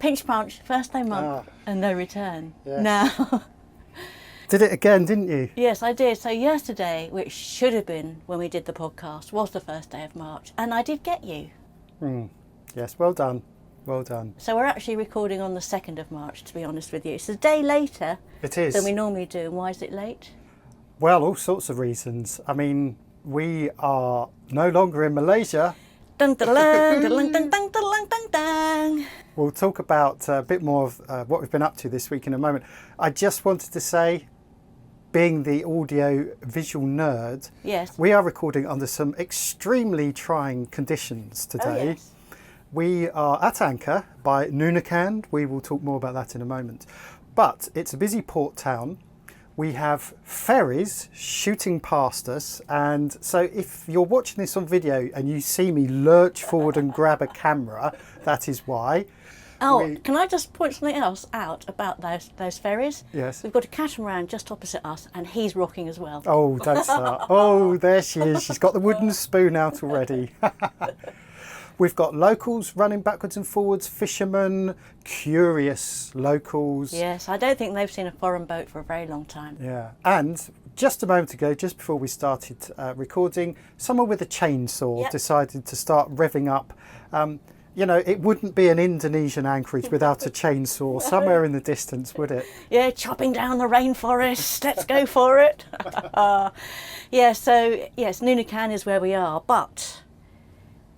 Pinch punch, first day month, and no return. Yes. Now. Did it again, didn't you? Yes, I did. So yesterday, which should have been when we did the podcast, was the first day of March, and I did get you. Yes, well done. Well done. So we're actually recording on the 2nd of March, to be honest with you. It's a day later It is. than we normally do. And why is it late? Well, all sorts of reasons. I mean, we are no longer in Malaysia. Dun, dun, dun, dun, dun, dun, dun, dun, dun, dun. We'll talk about a bit more of what we've been up to this week in a moment. I just wanted to say, being the audio visual nerd, Yes. we are recording under some extremely trying conditions today. Oh, yes. We are at anchor by Nunakan. We will talk more about that in a moment. But it's a busy port town. We have ferries shooting past us, and so if you're watching this on video and you see me lurch forward and grab a camera, that is why. Oh, can I just point something else out about those ferries? Yes. We've got a catamaran just opposite us, and he's rocking as well. Oh, don't start. Oh, there she is. She's got the wooden spoon out already. We've got locals running backwards and forwards, fishermen, curious locals. Yes, I don't think they've seen a foreign boat for a very long time. Yeah, and just a moment ago, just before we started recording, someone with a chainsaw decided to start revving up. You know, it wouldn't be an Indonesian anchorage without a chainsaw somewhere in the distance, would it? Yeah, chopping down the rainforest. Let's go for it. Yeah, so yes, Nunakan is where we are, but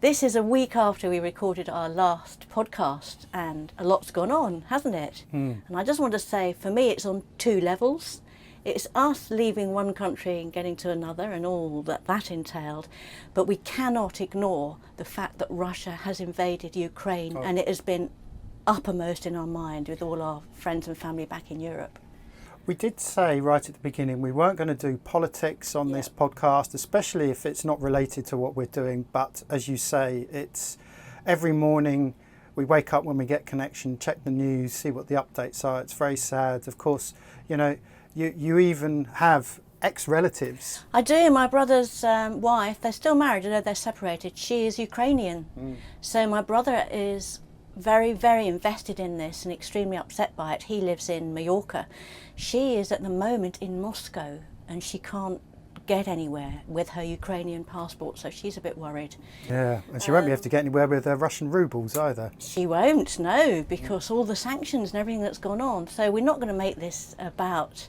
this is a week after we recorded our last podcast, and a lot's gone on, hasn't it? And I just want to say, for me, it's on two levels. It's us leaving one country and getting to another and all that entailed, but we cannot ignore the fact that Russia has invaded Ukraine, and it has been uppermost in our mind with all our friends and family back in Europe. We did say right at the beginning we weren't going to do politics on this podcast, especially if it's not related to what we're doing. But as you say, it's every morning we wake up when we get connection, check the news, see what the updates are. It's very sad. Of course, you know, you even have ex-relatives. I do. My brother's wife, they're still married, although they're separated. She is Ukrainian. So my brother is very, very invested in this and extremely upset by it. He lives in Mallorca. She is at the moment in Moscow, and she can't get anywhere with her Ukrainian passport, so she's a bit worried. Yeah, and she won't be able to get anywhere with her Russian rubles either. She won't, no, because all the sanctions and everything that's gone on. So we're not going to make this about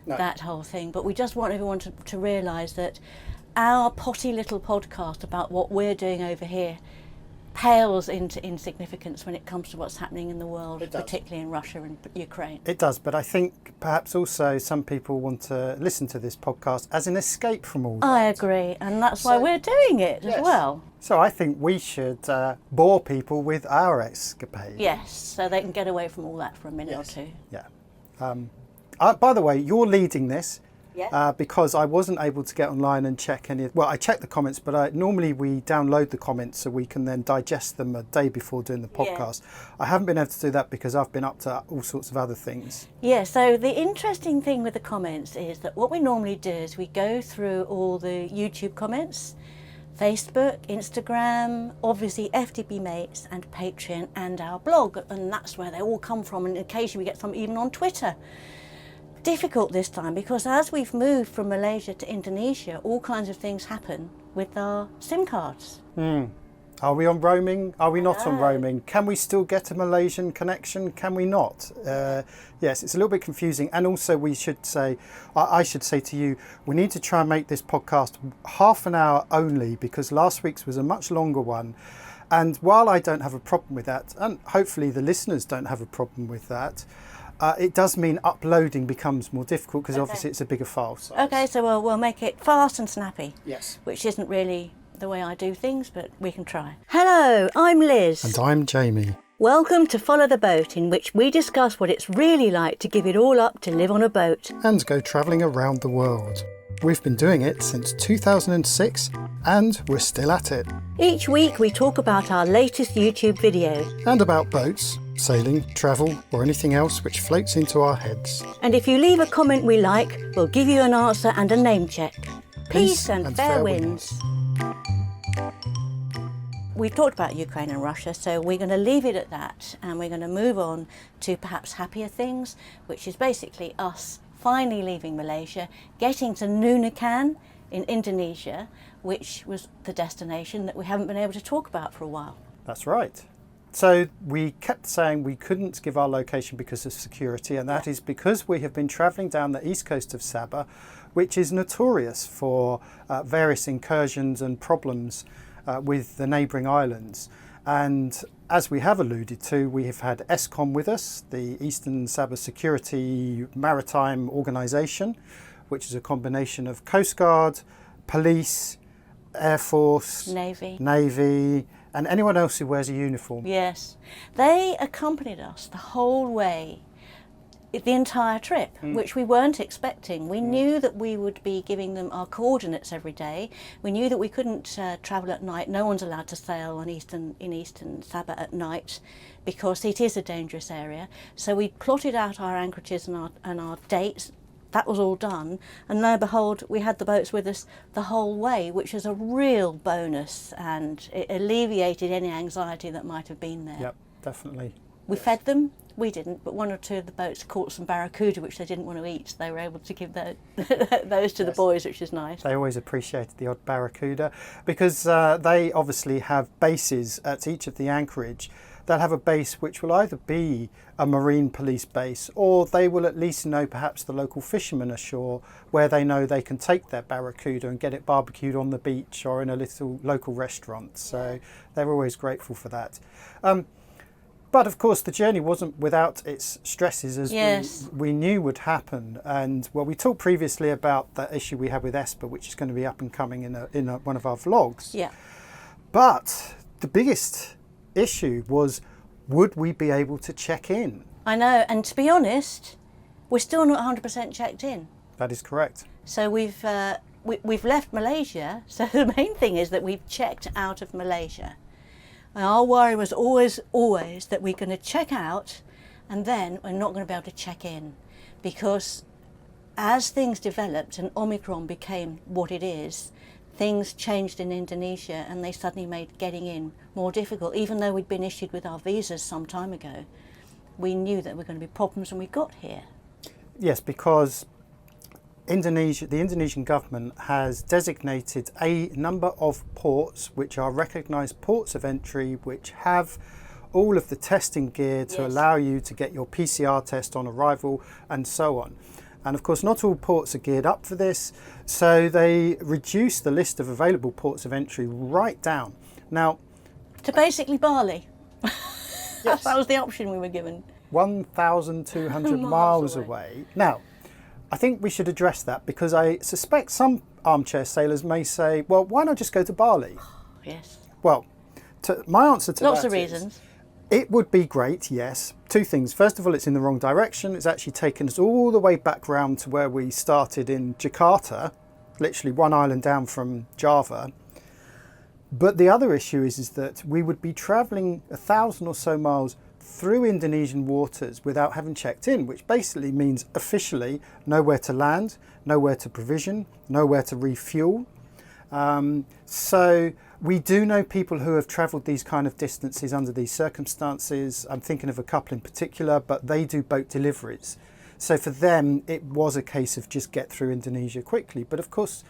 that whole thing, but we just want everyone to realise that our potty little podcast about what we're doing over here pales into insignificance when it comes to what's happening in the world, particularly in Russia and Ukraine. It does, but I think perhaps also some people want to listen to this podcast as an escape from all that. I agree, and that's why we're doing it as well. So I think we should bore people with our escapade. Yes, so they can get away from all that for a minute or two. Yeah. By the way, you're leading this. Because I wasn't able to get online and check any. Well, I checked the comments, but normally we download the comments so we can then digest them a day before doing the podcast. I haven't been able to do that because I've been up to all sorts of other things. Yeah, so the interesting thing with the comments is that what we normally do is we go through all the YouTube comments, Facebook, Instagram, obviously FTP Mates and Patreon and our blog, and that's where they all come from, and occasionally we get some even on Twitter. Difficult this time because as we've moved from Malaysia to Indonesia, all kinds of things happen with our SIM cards. Are we on roaming? Are we not on roaming? Can we still get a Malaysian connection? Can we not? Yes, it's a little bit confusing. And also we should say, I should say to you, we need to try and make this podcast half an hour only because last week's was a much longer one. And while I don't have a problem with that, and hopefully the listeners don't have a problem with that, it does mean uploading becomes more difficult because obviously it's a bigger file size. Okay, so we'll make it fast and snappy. Yes. Which isn't really the way I do things, but we can try. Hello, I'm Liz. And I'm Jamie. Welcome to Follow the Boat, in which we discuss what it's really like to give it all up to live on a boat. And go travelling around the world. We've been doing it since 2006 and we're still at it. Each week we talk about our latest YouTube videos. And about boats, sailing, travel or anything else which floats into our heads. And if you leave a comment we like, we'll give you an answer and a name check. Peace and fair winds. we've talked about Ukraine and Russia, so we're going to leave it at that, and we're going to move on to perhaps happier things, which is basically us finally leaving Malaysia, getting to Nunukan in Indonesia, which was the destination that we haven't been able to talk about for a while. That's right. So we kept saying we couldn't give our location because of security, and that is because we have been travelling down the east coast of Sabah, which is notorious for various incursions and problems with the neighbouring islands. And as we have alluded to, we have had ESCOM with us, the Eastern Sabah Security Maritime Organisation, which is a combination of Coast Guard, police, Air Force, Navy, and anyone else who wears a uniform. Yes, they accompanied us the whole way, the entire trip, which we weren't expecting. We knew that we would be giving them our coordinates every day. We knew that we couldn't travel at night. No one's allowed to sail in Eastern Sabah at night because it is a dangerous area. So we plotted out our anchorages and our dates. That was all done, and lo and behold, we had the boats with us the whole way, which is a real bonus, and it alleviated any anxiety that might have been there. Yep, definitely. We fed them. We didn't, but one or two of the boats caught some barracuda, which they didn't want to eat, so they were able to give those to the boys, which is nice. They always appreciated the odd barracuda, because they obviously have bases at each of the anchorage. They'll have a base which will either be a marine police base, or they will at least know perhaps the local fishermen ashore, where they know they can take their barracuda and get it barbecued on the beach or in a little local restaurant. So they're always grateful for that. But of course the journey wasn't without its stresses, as we knew would happen. And well, we talked previously about that issue we had with Esper, which is going to be up and coming in one of our vlogs. Yeah. But the biggest issue was, would we be able to check in? I know, and to be honest, we're still not 100% checked in. That is correct. So we've left Malaysia, so the main thing is that we've checked out of Malaysia. And our worry was always that we're going to check out and then we're not going to be able to check in, because as things developed and Omicron became what it is, things changed in Indonesia and they suddenly made getting in more difficult. Even though we'd been issued with our visas some time ago, we knew that there were going to be problems when we got here. Yes, because the Indonesian government has designated a number of ports which are recognised ports of entry, which have all of the testing gear to allow you to get your PCR test on arrival and so on. And of course, not all ports are geared up for this, so they reduce the list of available ports of entry right down. Now, to basically Bali. That was the option we were given. 1,200 miles away. Now, I think we should address that, because I suspect some armchair sailors may say, well, why not just go to Bali? Yes. Well, my answer to lots that of reasons. Is, it would be great, yes. Two things. First of all, it's in the wrong direction. It's actually taken us all the way back round to where we started in Jakarta, literally one island down from Java. But the other issue is that we would be travelling 1,000 or so miles through Indonesian waters without having checked in, which basically means officially nowhere to land, nowhere to provision, nowhere to refuel. So we do know people who have travelled these kind of distances under these circumstances. I'm thinking of a couple in particular, but they do boat deliveries. So for them, it was a case of just get through Indonesia quickly. But of course,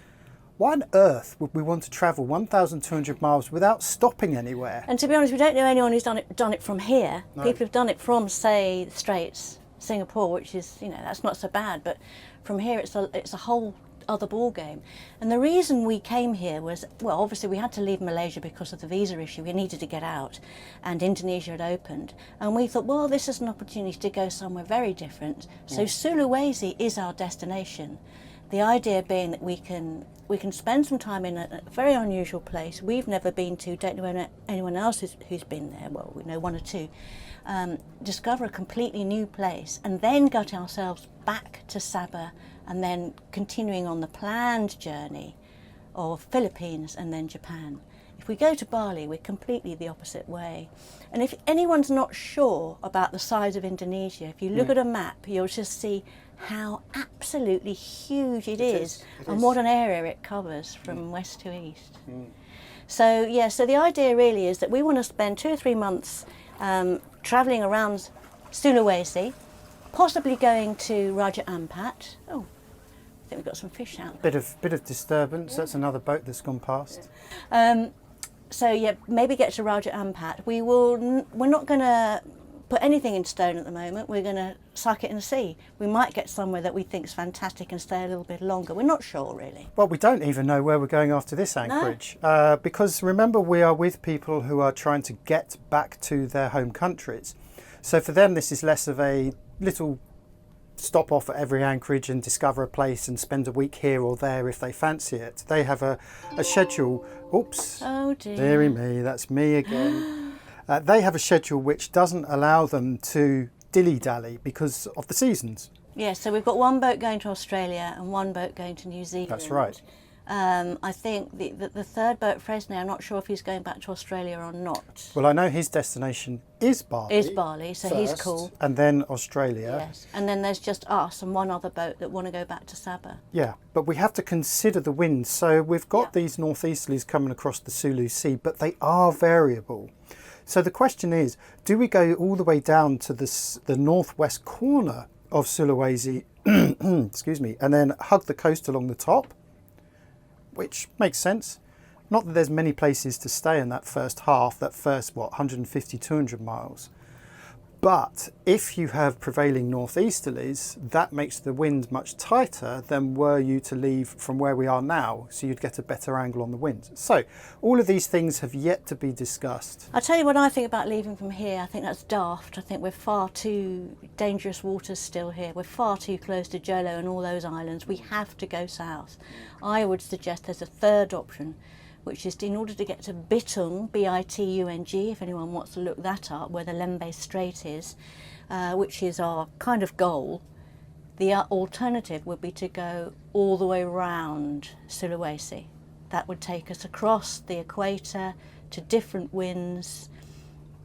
why on earth would we want to travel 1,200 miles without stopping anywhere? And to be honest, we don't know anyone who's done it from here. No. People have done it from, say, the Straits, Singapore, which is, that's not so bad. But from here, it's a whole other ball game. And the reason we came here was, well, obviously we had to leave Malaysia because of the visa issue. We needed to get out, and Indonesia had opened, and we thought, well, this is an opportunity to go somewhere very different. So Sulawesi is our destination. The idea being that we can spend some time in a very unusual place we've never been to, don't know anyone else who's been there, well, we know one or two, discover a completely new place, and then get ourselves back to Sabah, and then continuing on the planned journey of Philippines and then Japan. If we go to Bali, we're completely the opposite way. And if anyone's not sure about the size of Indonesia, if you look at a map, you'll just see how absolutely huge it is and what an area it covers from west to east. So yeah, so the idea really is that we want to spend 2 or 3 months travelling around Sulawesi, possibly going to Raja Ampat. Oh, I think we've got some fish out there. Bit of disturbance. That's another boat that's gone past. So yeah, maybe get to Raja Ampat. We're not going to put anything in stone at the moment. We're going to suck it in the sea. We might get somewhere that we think is fantastic and stay a little bit longer. We're not sure really. Well, we don't even know where we're going after this anchorage, because remember, we are with people who are trying to get back to their home countries. So for them, this is less of a little stop off at every anchorage and discover a place and spend a week here or there if they fancy it. They have a schedule. Oops. Oh dear. Deary me, that's me again. They have a schedule which doesn't allow them to dilly-dally because of the seasons. Yeah, so we've got one boat going to Australia and one boat going to New Zealand. That's right. I think the third boat, Fresnay, I'm not sure if he's going back to Australia or not. Well, I know his destination is Bali. So he's cool. And then Australia. Yes, and then there's just us and one other boat that want to go back to Sabah. Yeah, but we have to consider the winds. So we've got these northeasterlies coming across the Sulu Sea, but they are variable. So the question is, do we go all the way down to the northwest corner of Sulawesi, excuse me, and then hug the coast along the top? Which makes sense. Not that there's many places to stay in that first half, that first, 150, 200 miles. But if you have prevailing northeasterlies, that makes the wind much tighter than were you to leave from where we are now. So you'd get a better angle on the wind. So all of these things have yet to be discussed. I'll tell you what I think about leaving from here. I think that's daft. I think we're far too dangerous waters still here. We're far too close to Jolo and all those islands. We have to go south. I would suggest there's a third option, which is in order to get to Bitung, B-I-T-U-N-G, if anyone wants to look that up, where the Lembe Strait is, which is our kind of goal. The alternative would be to go all the way around Sulawesi. That would take us across the equator to different winds.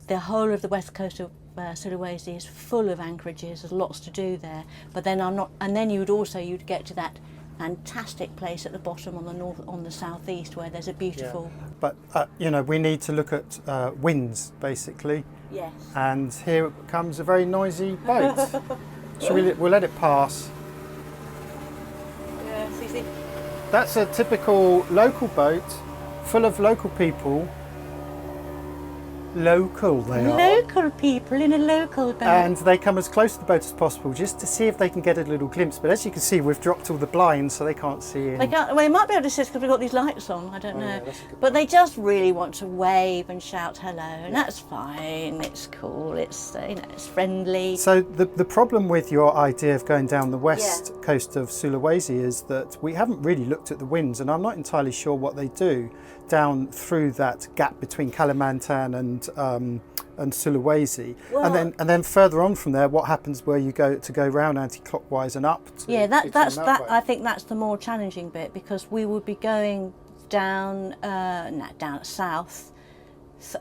The whole of the west coast of Sulawesi is full of anchorages. There's lots to do there. But then you'd get to that fantastic place at the bottom on the southeast where there's a beautiful. Yeah. But we need to look at winds basically. Yes. And here comes a very noisy boat. We'll let it pass. Yeah, see. That's a typical local boat full of local people. Local they are. Local people in a local boat. And they come as close to the boat as possible just to see if they can get a little glimpse. But as you can see, we've dropped all the blinds so they can't see in. They can't. Well, they might be able to see us because we've got these lights on. I don't know. Yeah, that's a good but they just really want to wave and shout hello, and that's fine. It's cool. It's it's friendly. So the problem with your idea of going down the west coast of Sulawesi is that we haven't really looked at the winds, and I'm not entirely sure what they do down through that gap between Kalimantan and Sulawesi. Well, and then further on from there, what happens where you go round anti-clockwise and up? I think that's the more challenging bit, because we would be going down south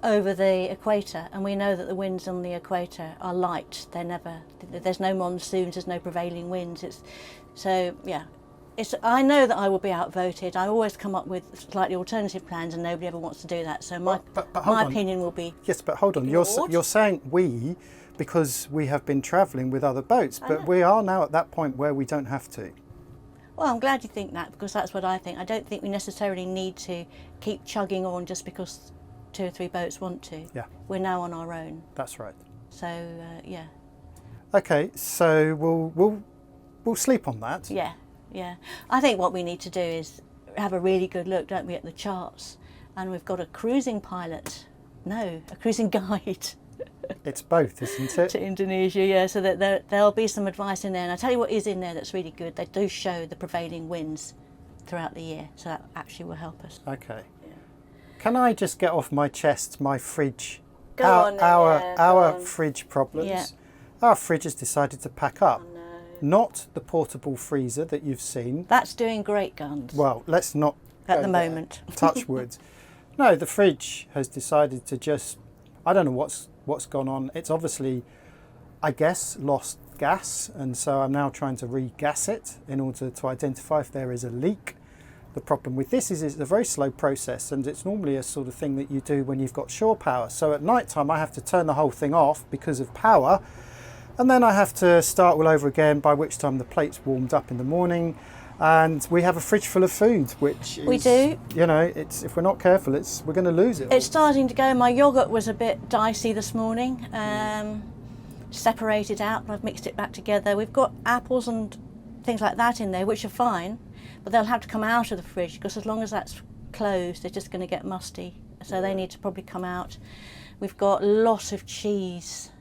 over the equator, and we know that the winds on the equator are light. There's no monsoons, there's no prevailing winds. I know that I will be outvoted. I always come up with slightly alternative plans, and nobody ever wants to do that. So my opinion will be. Yes, but hold on. You're saying we because we have been travelling with other boats, but we are now at that point where we don't have to. Well, I'm glad you think that, because that's what I think. I don't think we necessarily need to keep chugging on just because 2 or 3 boats want to. Yeah. We're now on our own. That's right. So yeah. Okay, so we'll sleep on that. Yeah. Yeah, I think what we need to do is have a really good look, don't we, at the charts. And we've got a cruising guide. It's both, isn't it? To Indonesia, yeah, so that there'll be some advice in there. And I'll tell you what is in there that's really good. They do show the prevailing winds throughout the year, so that actually will help us. Okay. Yeah. Can I just get off my chest my fridge? Our fridge problems. Yeah. Our fridge has decided to pack up. Oh, no. Not the portable freezer that you've seen. That's doing great guns. Well, let's not at the moment. Touch wood. No, the fridge has decided to just, I don't know what's gone on. It's obviously, I guess, lost gas, and so I'm now trying to re-gas it in order to identify if there is a leak. The problem with this is it's a very slow process, and it's normally a sort of thing that you do when you've got shore power. So at night time I have to turn the whole thing off because of power, and then I have to start all over again, by which time the plate's warmed up in the morning. And we have a fridge full of food, which is, we do. You know, it's, if we're not careful, we're going to lose it all. It's starting to go. My yoghurt was a bit dicey this morning. Separated out, but I've mixed it back together. We've got apples and things like that in there, which are fine, but they'll have to come out of the fridge because as long as that's closed, they're just going to get musty. So they need to probably come out. We've got lots of cheese.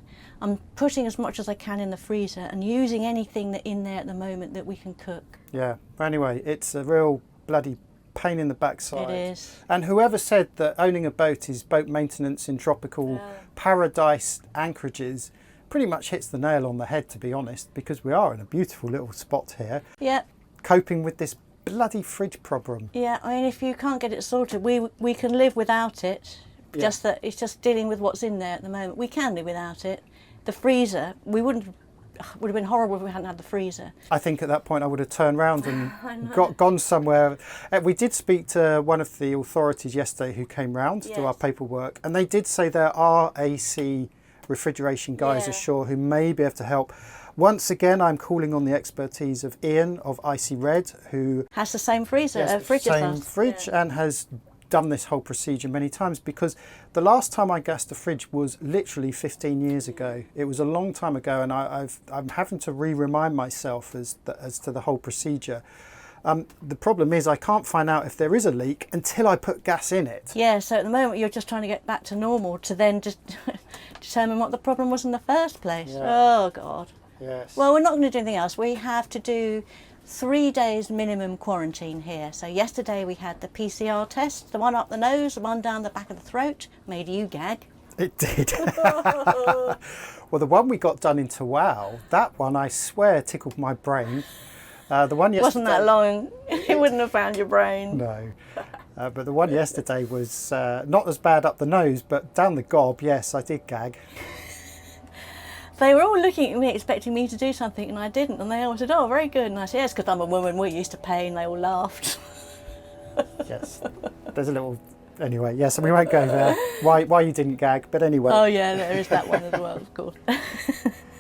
I'm putting as much as I can in the freezer and using anything that in there at the moment that we can cook. Yeah, but anyway, it's a real bloody pain in the backside. It is. And whoever said that owning a boat is boat maintenance in tropical paradise anchorages pretty much hits the nail on the head, to be honest, because we are in a beautiful little spot here. Yeah. Coping with this bloody fridge problem. Yeah, I mean, if you can't get it sorted, we can live without it. Yeah. Just that it's just dealing with what's in there at the moment. We can live without it. The freezer, would have been horrible if we hadn't had the freezer. I think at that point I would have turned round and gone somewhere. We did speak to one of the authorities yesterday who came round to do our paperwork, and they did say there are AC refrigeration guys ashore who may be able to help. Once again, I'm calling on the expertise of Ian of Icy Red, who has the same freezer, fridge as us. Fridge, and has done this whole procedure many times, because the last time I gassed a fridge was literally 15 years ago. It was a long time ago, and I'm having to remind myself as to the whole procedure. The problem is I can't find out if there is a leak until I put gas in it. Yeah, so at the moment you're just trying to get back to normal to then just determine what the problem was in the first place. Yeah. Oh, God. Yes. Well, we're not going to do anything else. We have to do 3 days minimum quarantine here. So yesterday we had the PCR test, the one up the nose, the one down the back of the throat, made you gag. It did. Well, the one we got done in Tawau, that one I swear tickled my brain. The one yesterday wasn't that long. It wouldn't have found your brain. No. But the one yesterday was not as bad up the nose, but down the gob, yes, I did gag. They were all looking at me expecting me to do something, and I didn't, and they all said, oh, very good. And I said, yes, because I'm a woman, we're used to pain. They all laughed. Yes. There's a little... Anyway, yes, we won't go there. Why you didn't gag, but anyway. Oh, yeah, there is that one as well, of course.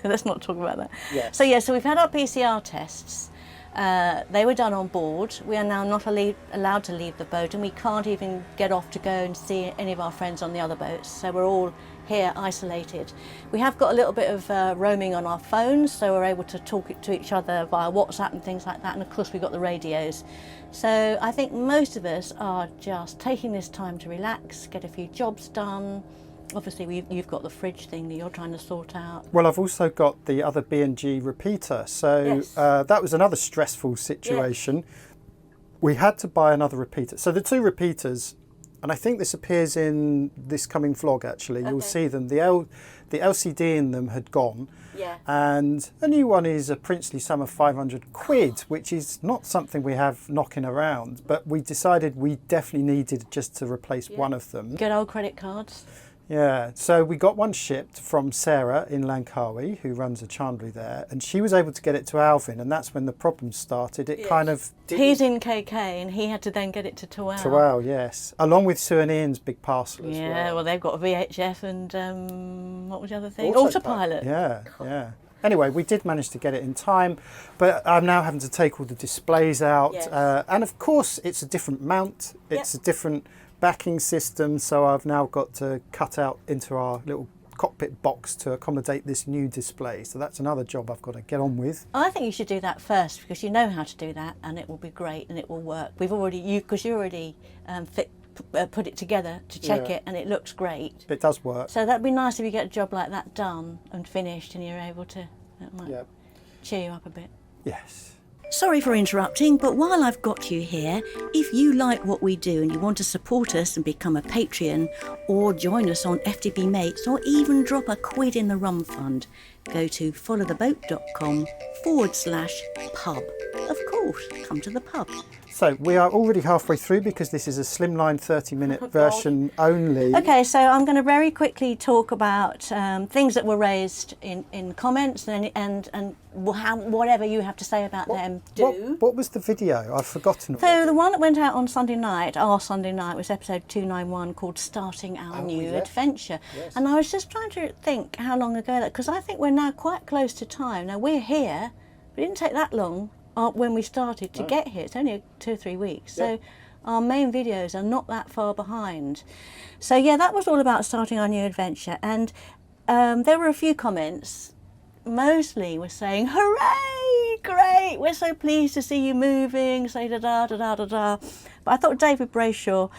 Let's not talk about that. Yes. So we've had our PCR tests. They were done on board. We are now not allowed to leave the boat, and we can't even get off to go and see any of our friends on the other boats. So we're all here isolated. We have got a little bit of roaming on our phones, so we're able to talk to each other via WhatsApp and things like that, and of course we've got the radios. So I think most of us are just taking this time to relax, get a few jobs done. Obviously you've got the fridge thing that you're trying to sort out. Well, I've also got the other B&G repeater, so yes. That was another stressful situation. Yeah. We had to buy another repeater. So the two repeaters, and I think this appears in this coming vlog actually, you'll see them. The LCD in them had gone, and a new one is a princely sum of 500 quid, which is not something we have knocking around, but we decided we definitely needed just to replace one of them. Good old credit cards. Yeah, so we got one shipped from Sarah in Langkawi, who runs a chandlery there, and she was able to get it to Alvin, and that's when the problem started. It kind of... He's in KK, and he had to then get it to Tawau. Tawau, yes. Along with Sue and Ian's big parcel as well. Yeah, well, they've got a VHF and, what was the other thing? Autopilot. Yeah, yeah. Anyway, we did manage to get it in time, but I'm now having to take all the displays out. Yes. And of course, it's a different mount. It's a different backing system, so I've now got to cut out into our little cockpit box to accommodate this new display. So that's another job I've got to get on with. I think you should do that first, because you know how to do that, and it will be great and it will work. We've already, because you already put it together to check it, and it looks great. It does work. So that'd be nice if you get a job like that done and finished, and you're able to. That might cheer you up a bit. Yes. Sorry for interrupting, but while I've got you here, if you like what we do and you want to support us and become a Patreon, or join us on FTB Mates, or even drop a quid in the rum fund, go to followtheboat.com/pub. Of course, come to the pub. So we are already halfway through because this is a slimline 30-minute version only. Okay, so I'm going to very quickly talk about things that were raised in comments and whatever you have to say about them. What was the video? I've forgotten. So the one that went out on Sunday night, our Sunday night, was episode 291 called Starting Our New Adventure. Yes. And I was just trying to think how long ago that, because I think we're now quite close to time. Now we're here, but it didn't take that long when we started to get here. It's only 2 or 3 weeks. So our main videos are not that far behind. So yeah, that was all about starting our new adventure. And there were a few comments. Mostly were saying, hooray, great, we're so pleased to see you moving, say da-da-da-da-da-da. But I thought David Brayshaw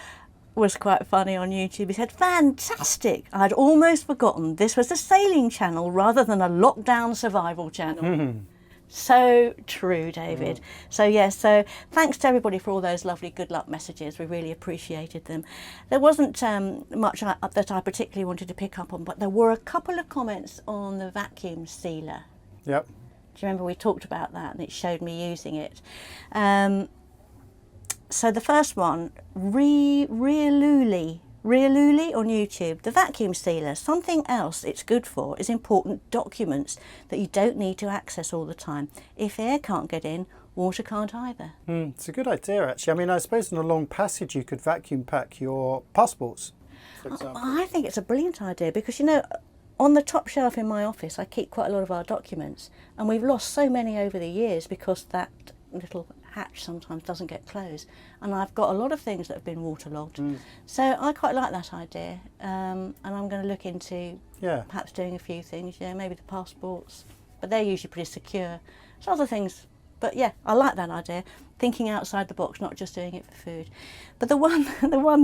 was quite funny on YouTube. He said, fantastic, I'd almost forgotten this was a sailing channel rather than a lockdown survival channel. So true, David. So yes, so thanks to everybody for all those lovely good luck messages. We really appreciated them. There wasn't much that I particularly wanted to pick up on, but there were a couple of comments on the vacuum sealer. Yep. Do you remember we talked about that and it showed me using it? So the first one, Rialuli on YouTube, the vacuum sealer, something else it's good for is important documents that you don't need to access all the time. If air can't get in, water can't either. It's a good idea, actually. I mean, I suppose in a long passage you could vacuum pack your passports, for example. I think it's a brilliant idea because, you know, on the top shelf in my office I keep quite a lot of our documents, and we've lost so many over the years because that little hatch sometimes doesn't get closed, and I've got a lot of things that have been waterlogged. So I quite like that idea, and I'm going to look into perhaps doing a few things, maybe the passports, but they're usually pretty secure. There's other things, but yeah, I like that idea, thinking outside the box, not just doing it for food. But the one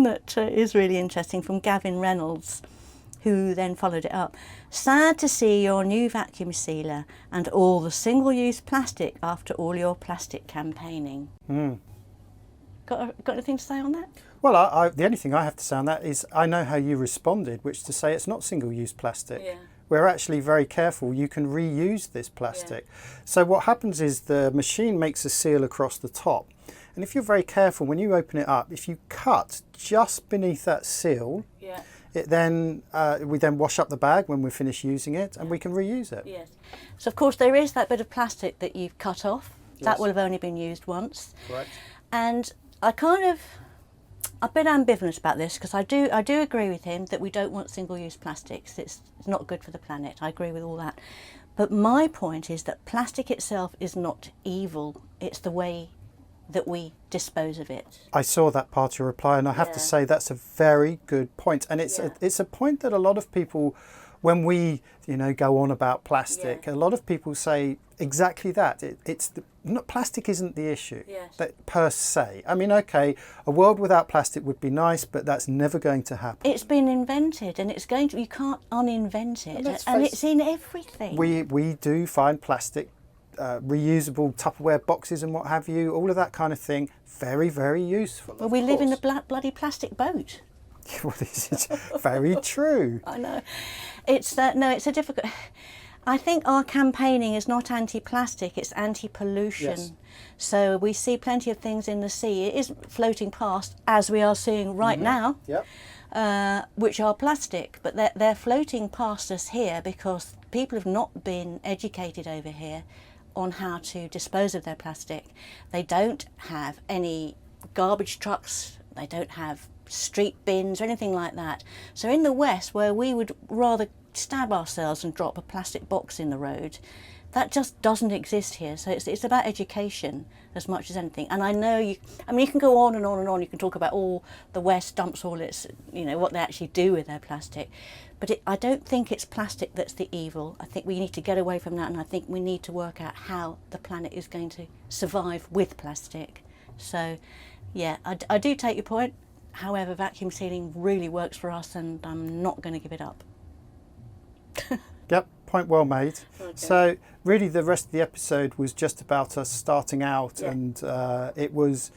that is really interesting, from Gavin Reynolds, who then followed it up. Sad to see your new vacuum sealer and all the single-use plastic after all your plastic campaigning. Got anything to say on that? Well, the only thing I have to say on that is I know how you responded, which to say it's not single-use plastic. Yeah. We're actually very careful. You can reuse this plastic. So what happens is the machine makes a seal across the top. And if you're very careful, when you open it up, if you cut just beneath that seal, we then wash up the bag when we finish using it, and we can reuse it. Yes. So of course there is that bit of plastic that you've cut off. That will have only been used once. Correct. And I'm a bit ambivalent about this, because I do agree with him that we don't want single-use plastics. It's not good for the planet. I agree with all that. But my point is that plastic itself is not evil. It's the way that we dispose of it. I saw that part of your reply, and I have to say that's a very good point. And it's a point that a lot of people, when we go on about plastic, a lot of people say exactly that. Plastic isn't the issue that per se. I mean, okay, a world without plastic would be nice, but that's never going to happen. It's been invented, and you can't uninvent it, and it's in everything. We do find plastic, reusable Tupperware boxes and what have you, all of that kind of thing, very, very useful. Well, we live in a bloody plastic boat. Well, this is very true. I know. It's a difficult... I think our campaigning is not anti-plastic, it's anti-pollution. Yes. So we see plenty of things in the sea. It is floating past, as we are seeing right now, which are plastic, but they're floating past us here because people have not been educated over here on how to dispose of their plastic. They don't have any garbage trucks, they don't have street bins or anything like that. So in the West, where we would rather stab ourselves and drop a plastic box in the road, that just doesn't exist here. So it's about education as much as anything. And I know you can go on and on and on. You can talk about all the West dumps all its, what they actually do with their plastic. But I don't think it's plastic that's the evil. I think we need to get away from that, and I think we need to work out how the planet is going to survive with plastic. So, yeah, I do take your point. However, vacuum sealing really works for us, and I'm not going to give it up. Yep, point well made. Okay. So really the rest of the episode was just about us starting out, and it was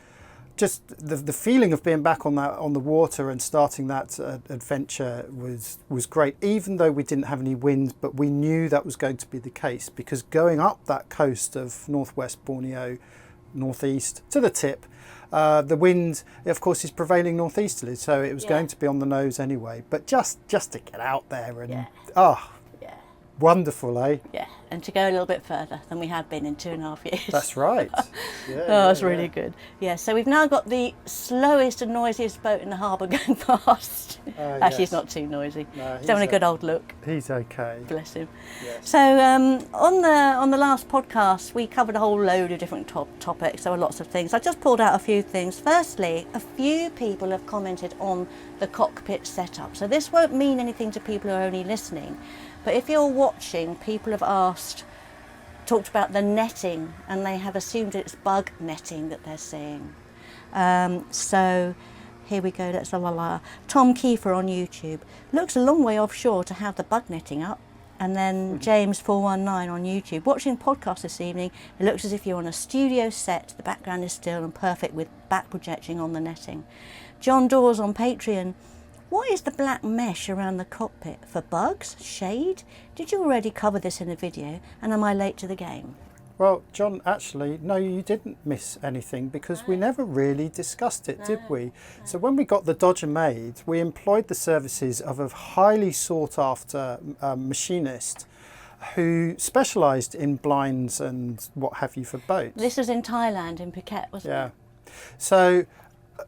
just the feeling of being back on the water and starting that adventure was great, even though we didn't have any wind, but we knew that was going to be the case, because going up that coast of northwest Borneo, northeast to the tip, the wind of course is prevailing northeasterly, so it was going to be on the nose anyway, but just to get out there and wonderful, eh? Yeah, and to go a little bit further than we have been in 2.5 years. That's right. It's really good. Yeah, so we've now got the slowest and noisiest boat in the harbour going past. Actually, he's not too noisy. No, he's having a good old look. He's okay. Bless him. Yes. So on the last podcast, we covered a whole load of different topics. There were lots of things. I just pulled out a few things. Firstly, a few people have commented on the cockpit setup. So this won't mean anything to people who are only listening. But if you're watching, people have talked about the netting, and they have assumed it's bug netting that they're seeing. So here we go, that's Tom Kiefer on YouTube. Looks a long way offshore to have the bug netting up. And then James419 on YouTube. Watching the podcast this evening, it looks as if you're on a studio set. The background is still and perfect with back projecting on the netting. John Dawes on Patreon. What is the black mesh around the cockpit? For bugs? Shade? Did you already cover this in a video? And am I late to the game? Well, John, actually, no, you didn't miss anything, because we never really discussed it, did we? No. So when we got the Dodger made, we employed the services of a highly sought after machinist who specialised in blinds and what have you for boats. This was in Thailand, in Phuket, wasn't it? Yeah. So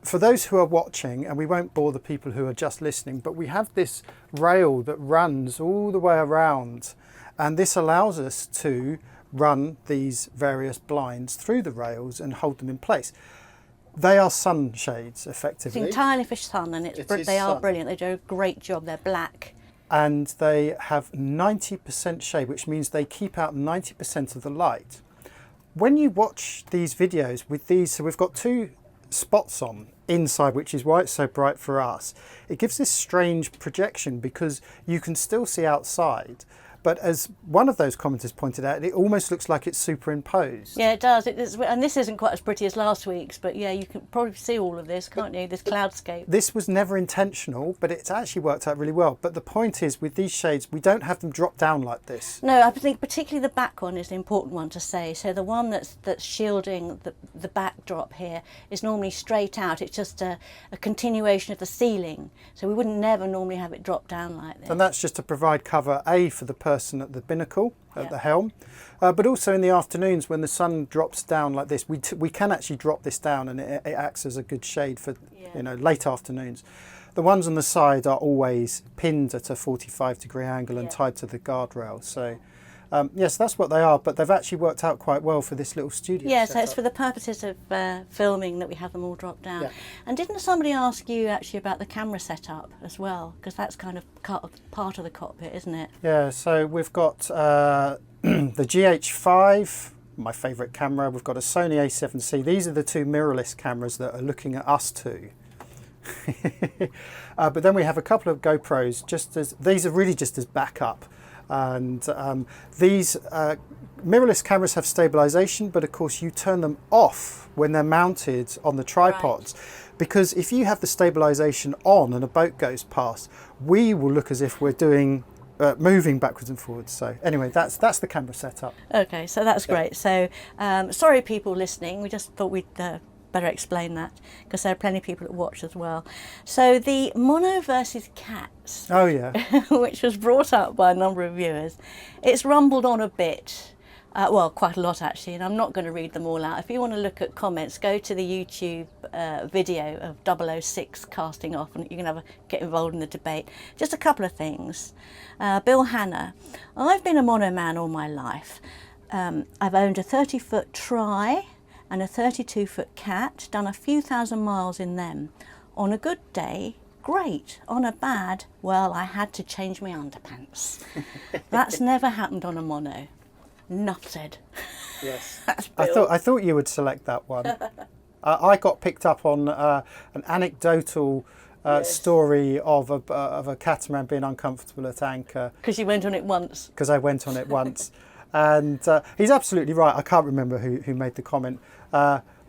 for those who are watching, and we won't bore the people who are just listening, but we have this rail that runs all the way around, and this allows us to run these various blinds through the rails and hold them in place. They are sunshades, effectively. It's entirely for sun, and they are brilliant. They do a great job. They're black. And they have 90% shade, which means they keep out 90% of the light. When you watch these videos with these, so we've got two spots on inside, which is why it's so bright for us. It gives this strange projection because you can still see outside, but as one of those commenters pointed out, it almost looks like it's superimposed. Yeah, it does. And this isn't quite as pretty as last week's, but yeah, you can probably see all of this, can't you? This cloudscape. This was never intentional, but it's actually worked out really well. But the point is, with these shades, we don't have them drop down like this. No, I think particularly the back one is the important one to say. So the one that's shielding the backdrop here is normally straight out. It's just a continuation of the ceiling. So we wouldn't never normally have it drop down like this. And that's just to provide cover, A, for the person at the binnacle, at the helm, but also in the afternoons when the sun drops down like this, we can actually drop this down, and it acts as a good shade for late afternoons. The ones on the side are always pinned at a 45-degree angle and tied to the guardrail. So yes, that's what they are, but they've actually worked out quite well for this little studio. Yeah, so it's for the purposes of filming that we have them all drop down. Yeah. And didn't somebody ask you actually about the camera setup as well? Because that's kind of part of the cockpit, isn't it? Yeah, so we've got the GH5, my favourite camera. We've got a Sony A7C. These are the two mirrorless cameras that are looking at us too. But then we have a couple of GoPros, these are really just as backup. And these mirrorless cameras have stabilization, but of course you turn them off when they're mounted on the tripods, because if you have the stabilization on and a boat goes past, we will look as if we're doing moving backwards and forwards. So anyway, that's the camera setup. Okay, so that's great. So sorry people listening, we just thought we'd better explain that, because there are plenty of people that watch as well. So the mono versus cats, oh yeah, which was brought up by a number of viewers, it's rumbled on a bit, well, quite a lot actually, and I'm not going to read them all out. If you want to look at comments, go to the YouTube video of 006 casting off, and you can get involved in the debate. Just a couple of things. Bill Hanna, I've been a mono man all my life. I've owned a 30-foot Tri and a 32-foot cat, done a few thousand miles in them. On a good day, great. On a bad, well, I had to change my underpants. That's never happened on a mono. Enough said. Yes. I thought you would select that one. I got picked up on an anecdotal story of a catamaran being uncomfortable at anchor. Because you went on it once. Because I went on it once. And he's absolutely right. I can't remember who made the comment.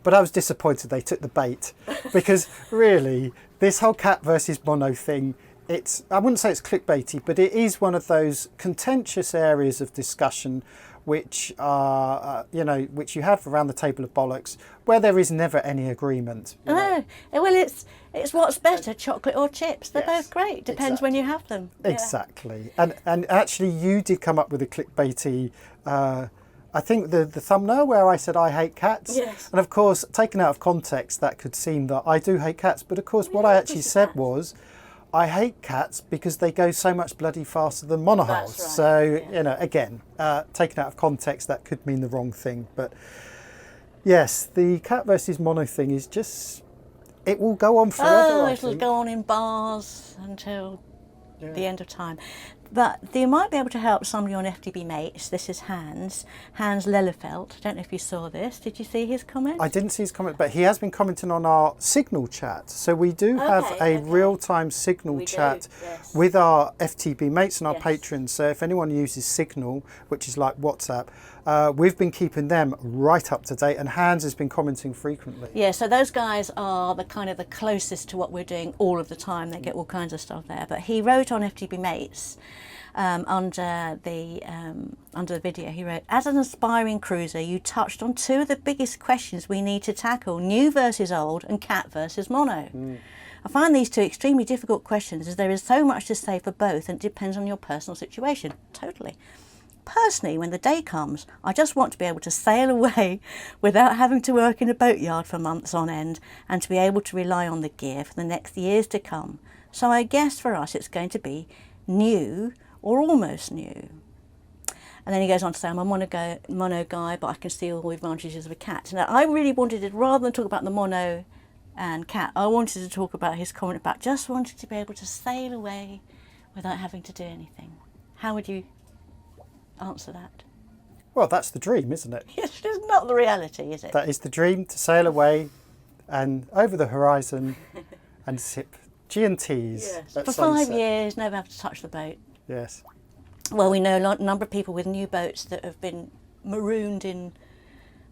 but I was disappointed they took the bait, because really this whole cat versus mono thing, I wouldn't say it's clickbaity, but it is one of those contentious areas of discussion which are, which you have around the table of bollocks, where there is never any agreement. No, well, it's what's better, chocolate or chips. They're both great. Depends when you have them. Exactly. And actually, you did come up with a clickbaity. I think the thumbnail where I said I hate cats. Yes. And of course, taken out of context, that could seem that I do hate cats. But of course, what I actually said was, I hate cats because they go so much bloody faster than monohulls. That's right, So, again, taken out of context, that could mean the wrong thing. But yes, the cat versus mono thing is just, it will go on forever. It'll go on in bars until the end of time. But you might be able to help somebody on FTB Mates. This is Hans Lellefeld. I don't know if you saw this. Did you see his comment? I didn't see his comment, but he has been commenting on our Signal chat. So we do have a real-time Signal chat with our FTB Mates and our patrons. So if anyone uses Signal, which is like WhatsApp, we've been keeping them right up to date, and Hans has been commenting frequently. Yeah, so those guys are the closest to what we're doing all of the time. They get all kinds of stuff there. But he wrote on FTB Mates, under the video, he wrote, as an aspiring cruiser, you touched on two of the biggest questions we need to tackle: new versus old and cat versus mono. I find these two extremely difficult questions, as there is so much to say for both and it depends on your personal situation. Totally. Personally, when the day comes, I just want to be able to sail away without having to work in a boatyard for months on end, and to be able to rely on the gear for the next years to come. So I guess for us it's going to be new or almost new. And then he goes on to say, I'm a mono guy, but I can see all the advantages of a cat. Now, I really wanted to, rather than talk about the mono and cat, I wanted to talk about his comment about just wanted to be able to sail away without having to do anything. How would you answer that? Well, that's the dream, isn't it? Yes, it's not the reality, is it? That is the dream, to sail away and over the horizon and sip G&Ts for 5 years, never have to touch the boat. Yes. Well, we know a number of people with new boats that have been marooned in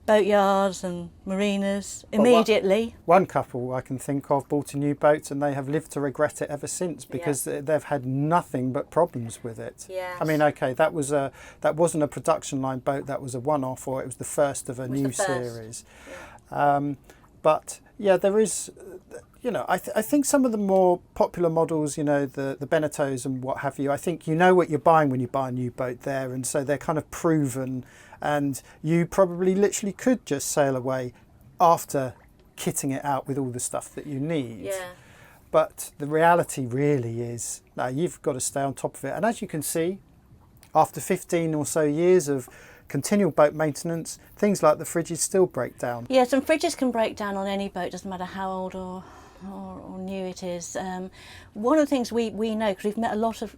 boatyards and marinas immediately. One couple I can think of bought a new boat and they have lived to regret it ever since, because they've had nothing but problems with it. Yes. I mean, okay, that wasn't a production line boat, that was a one-off, or it was the first of a new series. Yeah. But yeah, there is, I think some of the more popular models, the Beneteaus and what have you, I think you know what you're buying when you buy a new boat there, and so they're kind of proven, and you probably literally could just sail away after kitting it out with all the stuff that you need. Yeah. But the reality really is, no, you've got to stay on top of it. And as you can see, after 15 or so years of continual boat maintenance, things like the fridges still break down. Yeah, some fridges can break down on any boat, doesn't matter how old or new it is. One of the things we know, because we've met a lot of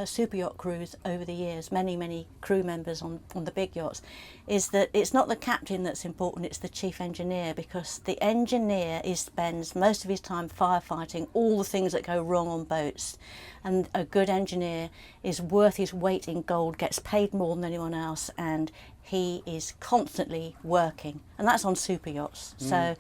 super yacht crews over the years, many crew members on the big yachts, is that it's not the captain that's important, it's the chief engineer, because the engineer spends most of his time firefighting all the things that go wrong on boats. And a good engineer is worth his weight in gold, gets paid more than anyone else, and he is constantly working. And that's on super yachts. So,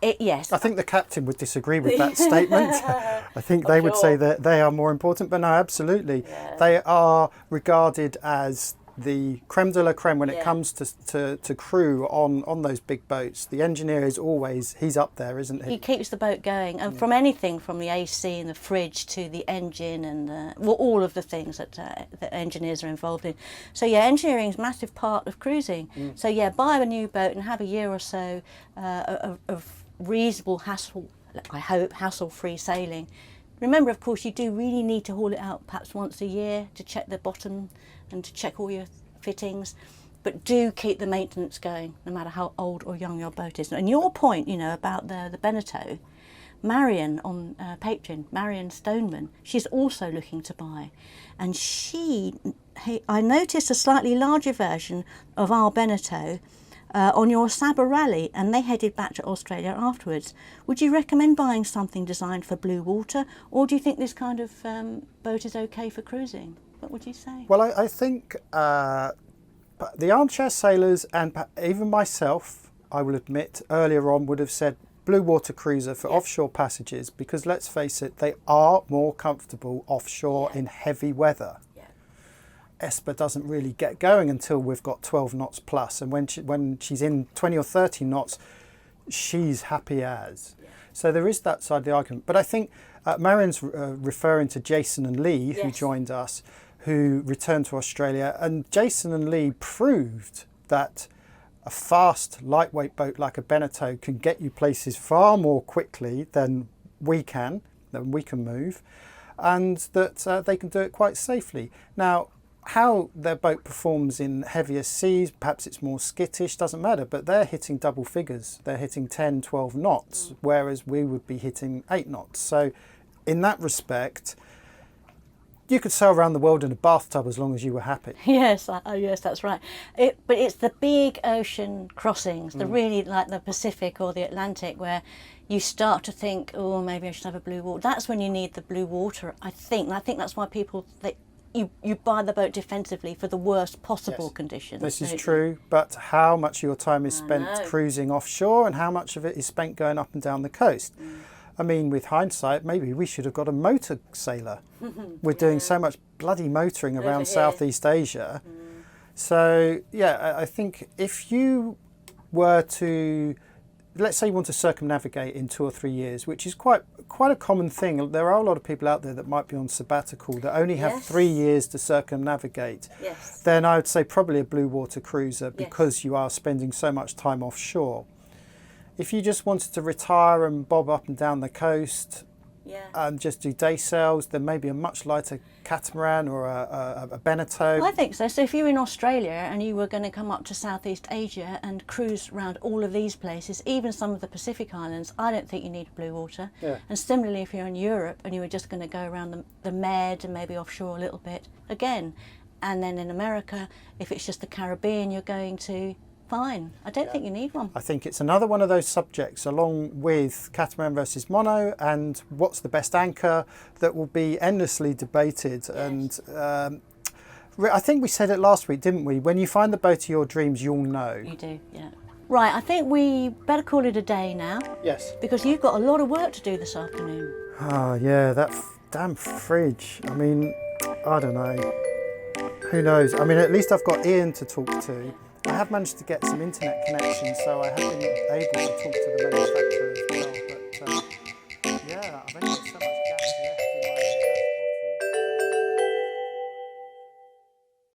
yes. I think the captain would disagree with that statement. I think they would say that they are more important, but no, absolutely. Yeah. They are regarded as the creme de la creme when it comes to crew on those big boats. The engineer is always, he's up there, isn't he? He keeps the boat going, and from anything from the AC and the fridge to the engine and all of the things that engineers are involved in. So yeah, engineering is a massive part of cruising. So yeah, buy a new boat and have a year or so of reasonable hassle-free sailing. Remember, of course, you do really need to haul it out perhaps once a year to check the bottom and to check all your fittings, but do keep the maintenance going, no matter how old or young your boat is. And your point, about the Beneteau, Marion on Patreon, Marion Stoneman, she's also looking to buy, and I noticed a slightly larger version of our Beneteau on your Sabah rally, and they headed back to Australia afterwards. Would you recommend buying something designed for blue water, or do you think this kind of boat is okay for cruising? What would you say? Well, I think the armchair sailors and even myself, I will admit, earlier on would have said blue water cruiser for offshore passages, because let's face it, they are more comfortable offshore in heavy weather. Esper doesn't really get going until we've got 12 knots plus, and when she's in 20 or 30 knots, she's happy as. So there is that side of the argument. But I think Marion's referring to Jason and Lee, who joined us, who returned to Australia, and Jason and Lee proved that a fast, lightweight boat like a Beneteau can get you places far more quickly than we can move, and that they can do it quite safely. Now, how their boat performs in heavier seas, perhaps it's more skittish, doesn't matter, but they're hitting double figures. They're hitting 10, 12 knots, whereas we would be hitting 8 knots. So in that respect, you could sail around the world in a bathtub as long as you were happy. Yes, yes, that's right. But it's the big ocean crossings, the really like the Pacific or the Atlantic, where you start to think, oh, maybe I should have a blue water. That's when you need the blue water, I think. And I think that's why people... You buy the boat defensively for the worst possible conditions. This is true, but how much of your time is spent cruising offshore and how much of it is spent going up and down the coast? I mean, with hindsight, maybe we should have got a motor sailor. We're doing so much bloody motoring around Southeast Asia. So, yeah, I think if you were to... Let's say you want to circumnavigate in 2 or 3 years, which is quite a common thing. There are a lot of people out there that might be on sabbatical that only have 3 years to circumnavigate. Then I would say probably a blue water cruiser, because you are spending so much time offshore. If you just wanted to retire and bob up and down the coast and just do day sails, then maybe a much lighter catamaran or a Beneteau. I think so. So if you're in Australia and you were going to come up to Southeast Asia and cruise around all of these places, even some of the Pacific Islands, I don't think you need blue water. And similarly, if you're in Europe and you were just going to go around the Med and maybe offshore a little bit, again. And then in America, if it's just the Caribbean you're going to, fine. I don't think you need one. I think it's another one of those subjects, along with catamaran versus mono and what's the best anchor, that will be endlessly debated. And I think we said it last week, didn't we? When you find the boat of your dreams, you'll know. You do, yeah. Right, I think we better call it a day now. Yes. Because you've got a lot of work to do this afternoon. Oh, yeah, that damn fridge. I mean, I don't know. Who knows? I mean, at least I've got Ian to talk to. I have managed to get some internet connection, so I have been able to talk to the manufacturer as well. But